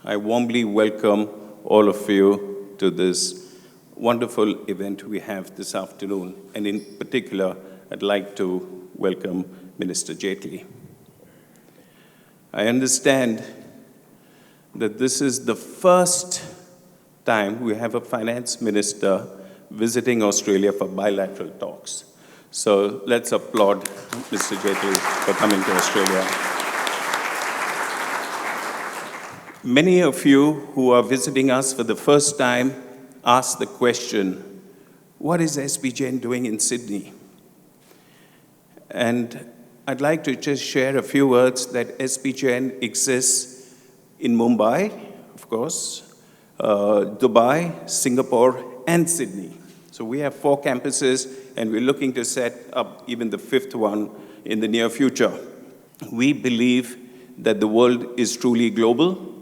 I warmly welcome all of you to this wonderful event we have this afternoon. And in particular, I'd like to welcome Minister Jaitley. I understand that this is the first time we have a finance minister visiting Australia for bilateral talks. So let's applaud Mr. Jaitley for coming to Australia. Many of you who are visiting us for the first time ask the question, what is SP Jain doing in Sydney? And I'd like to just share a few words that SP Jain exists in Mumbai, of course, Dubai, Singapore, and Sydney. So we have 4 campuses, and we're looking to set up even the 5th one in the near future. We believe that the world is truly global,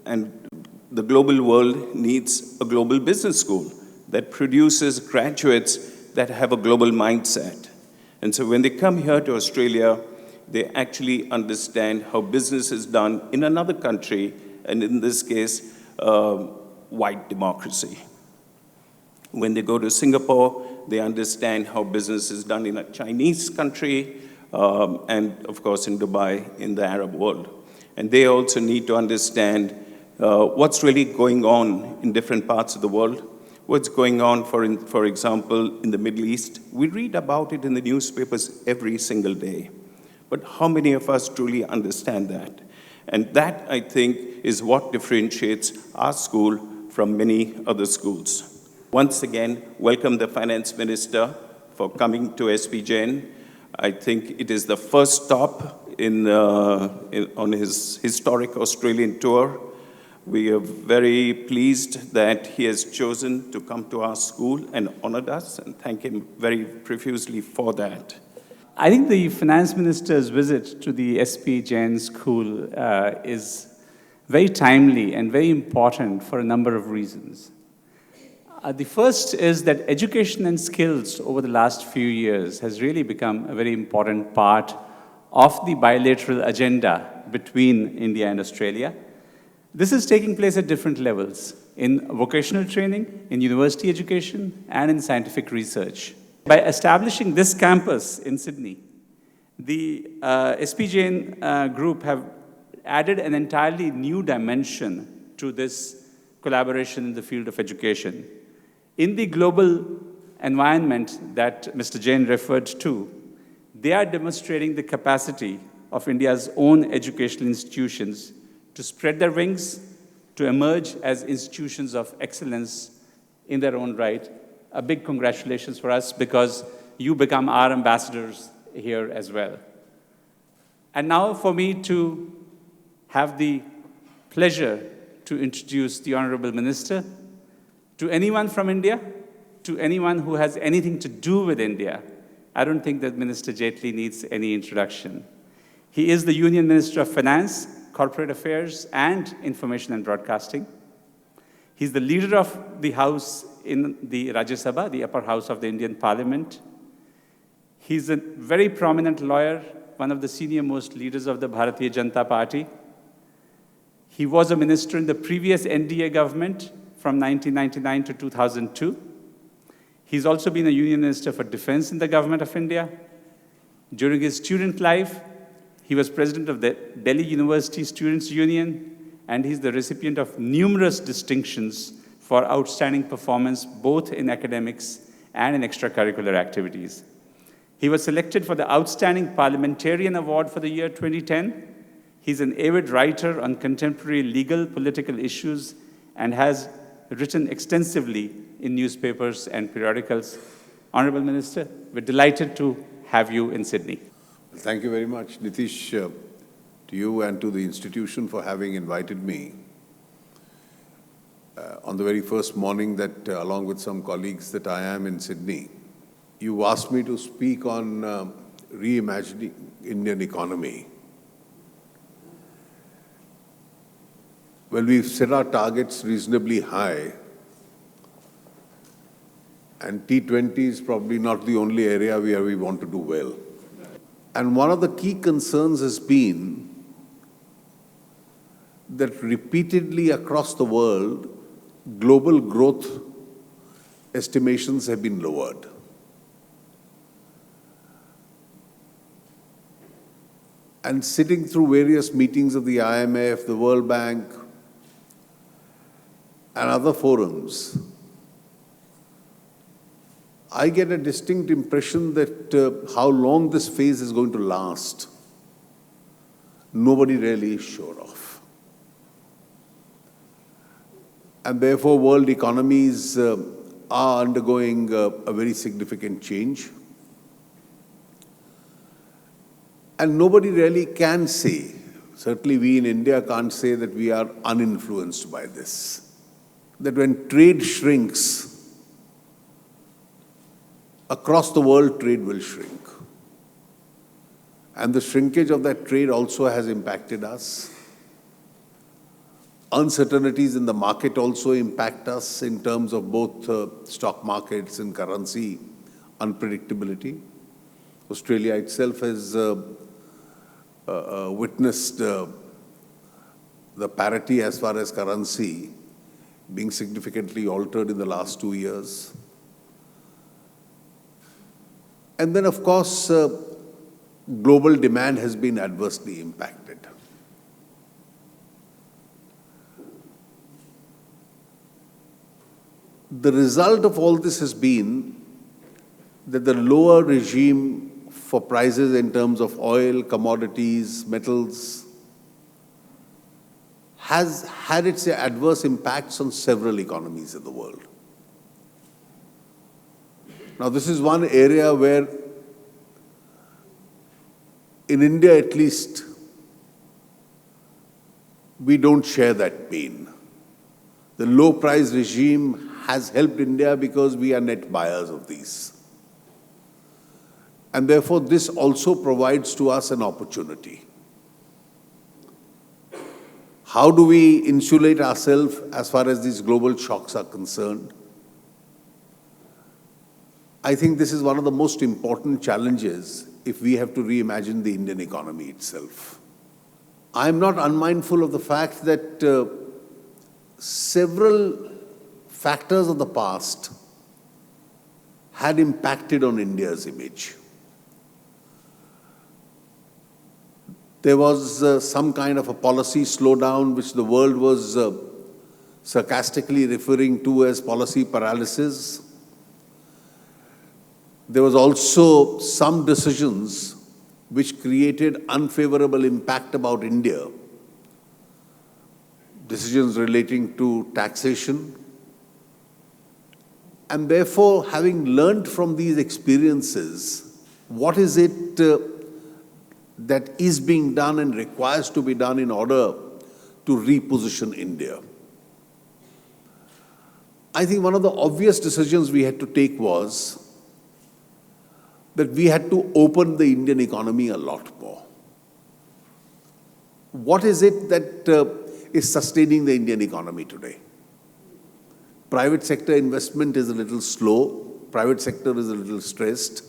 and the global world needs a global business school that produces graduates that have a global mindset. And so when they come here to Australia, they actually understand how business is done in another country, and in this case, white democracy. When they go to Singapore, they understand how business is done in a Chinese country, and of course in Dubai, in the Arab world. And they also need to understand what's really going on in different parts of the world, what's going on, for example, in the Middle East. We read about it in the newspapers every single day. But how many of us truly understand that? And that, I think, is what differentiates our school from many other schools. Once again, welcome the Finance Minister for coming to SP Jain. I think it is the first stop on his historic Australian tour. We are very pleased that he has chosen to come to our school and honored us, and thank him very profusely for that. I think the Finance Minister's visit to the SP Jain School is very timely and very important for a number of reasons. The first is that education and skills over the last few years has really become a very important part of the bilateral agenda between India and Australia. This is taking place at different levels, in vocational training, in university education, and in scientific research. By establishing this campus in Sydney, the SP Jain group have added an entirely new dimension to this collaboration in the field of education. In the global environment that Mr. Jain referred to, they are demonstrating the capacity of India's own educational institutions to spread their wings, to emerge as institutions of excellence in their own right. A big congratulations for us, because you become our ambassadors here as well. And now for me to have the pleasure to introduce the Honorable Minister. To anyone from India, to anyone who has anything to do with India, I don't think that Minister Jaitley needs any introduction. He is the Union Minister of Finance, Corporate Affairs, and Information and Broadcasting. He's the leader of the House in the Rajya Sabha, the upper house of the Indian Parliament. He's a very prominent lawyer, one of the senior-most leaders of the Bharatiya Janata Party. He was a minister in the previous NDA government from 1999 to 2002. He's also been a Union Minister for Defense in the Government of India. During his student life, he was president of the Delhi University Students' Union, and he's the recipient of numerous distinctions for outstanding performance, both in academics and in extracurricular activities. He was selected for the Outstanding Parliamentarian Award for the year 2010. He's an avid writer on contemporary legal, political issues, and has written extensively in newspapers and periodicals. Honorable Minister, we're delighted to have you in Sydney. Thank you very much, NITISH, to you and to the institution for having invited me. On the very first morning that, along with some colleagues, that I am in Sydney, you asked me to speak on reimagining Indian economy. Well, we've set our targets reasonably high, and T20 is probably not the only area where we want to do well. And one of the key concerns has been that repeatedly across the world, global growth estimations have been lowered. And sitting through various meetings of the IMF, the World Bank, and other forums, I get a distinct impression that how long this phase is going to last, nobody really is sure of. And therefore, world economies are undergoing a very significant change. And nobody really can say, certainly we in India can't say that we are uninfluenced by this. That when trade shrinks, across the world trade will shrink. And the shrinkage of that trade also has impacted us. Uncertainties in the market also impact us in terms of both stock markets and currency unpredictability. Australia itself has witnessed the parity as far as currency being significantly altered in the last 2 years. And then, of course, global demand has been adversely impacted. The result of all this has been that the lower regime for prices in terms of oil, commodities, metals, has had its adverse impacts on several economies in the world. Now, this is one area where, in India at least, we don't share that pain. The low price regime has helped India because we are net buyers of these. And therefore, this also provides to us an opportunity. How do we insulate ourselves as far as these global shocks are concerned? I think this is one of the most important challenges if we have to reimagine the Indian economy itself. I am not unmindful of the fact that several factors of the past had impacted on India's image. There was some kind of a policy slowdown which the world was sarcastically referring to as policy paralysis. There was also some decisions which created unfavorable impact about India. Decisions relating to taxation. And therefore, having learned from these experiences, what is it that is being done and requires to be done in order to reposition India? I think one of the obvious decisions we had to take was that we had to open the Indian economy a lot more. What is it that is sustaining the Indian economy today? Private sector investment is a little slow, private sector is a little stressed,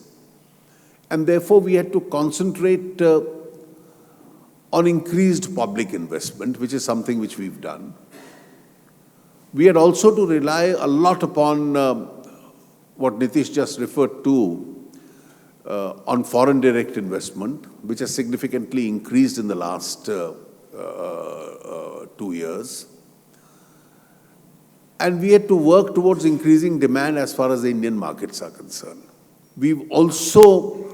and therefore we had to concentrate on increased public investment, which is something which we've done. We had also to rely a lot upon what NITISH just referred to, on foreign direct investment, which has significantly increased in the last 2 years. And we had to work towards increasing demand as far as the Indian markets are concerned. We've also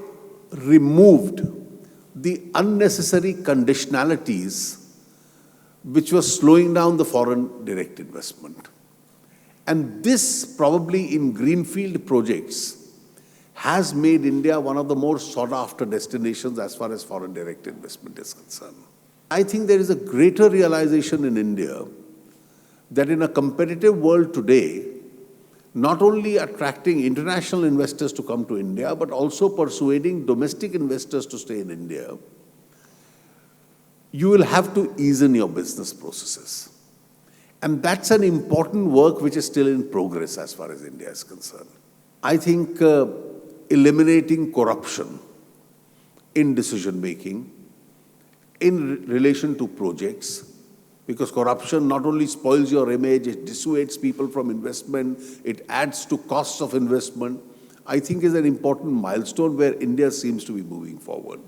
removed the unnecessary conditionalities which were slowing down the foreign direct investment. And this, probably in greenfield projects, has made India one of the more sought-after destinations as far as foreign direct investment is concerned. I think there is a greater realization in India that in a competitive world today, not only attracting international investors to come to India, but also persuading domestic investors to stay in India, you will have to ease in your business processes. And that's an important work which is still in progress as far as India is concerned. I think eliminating corruption in decision-making in relation to projects Because corruption not only spoils your image, it dissuades people from investment, it adds to costs of investment. I think is an important milestone where India seems to be moving forward.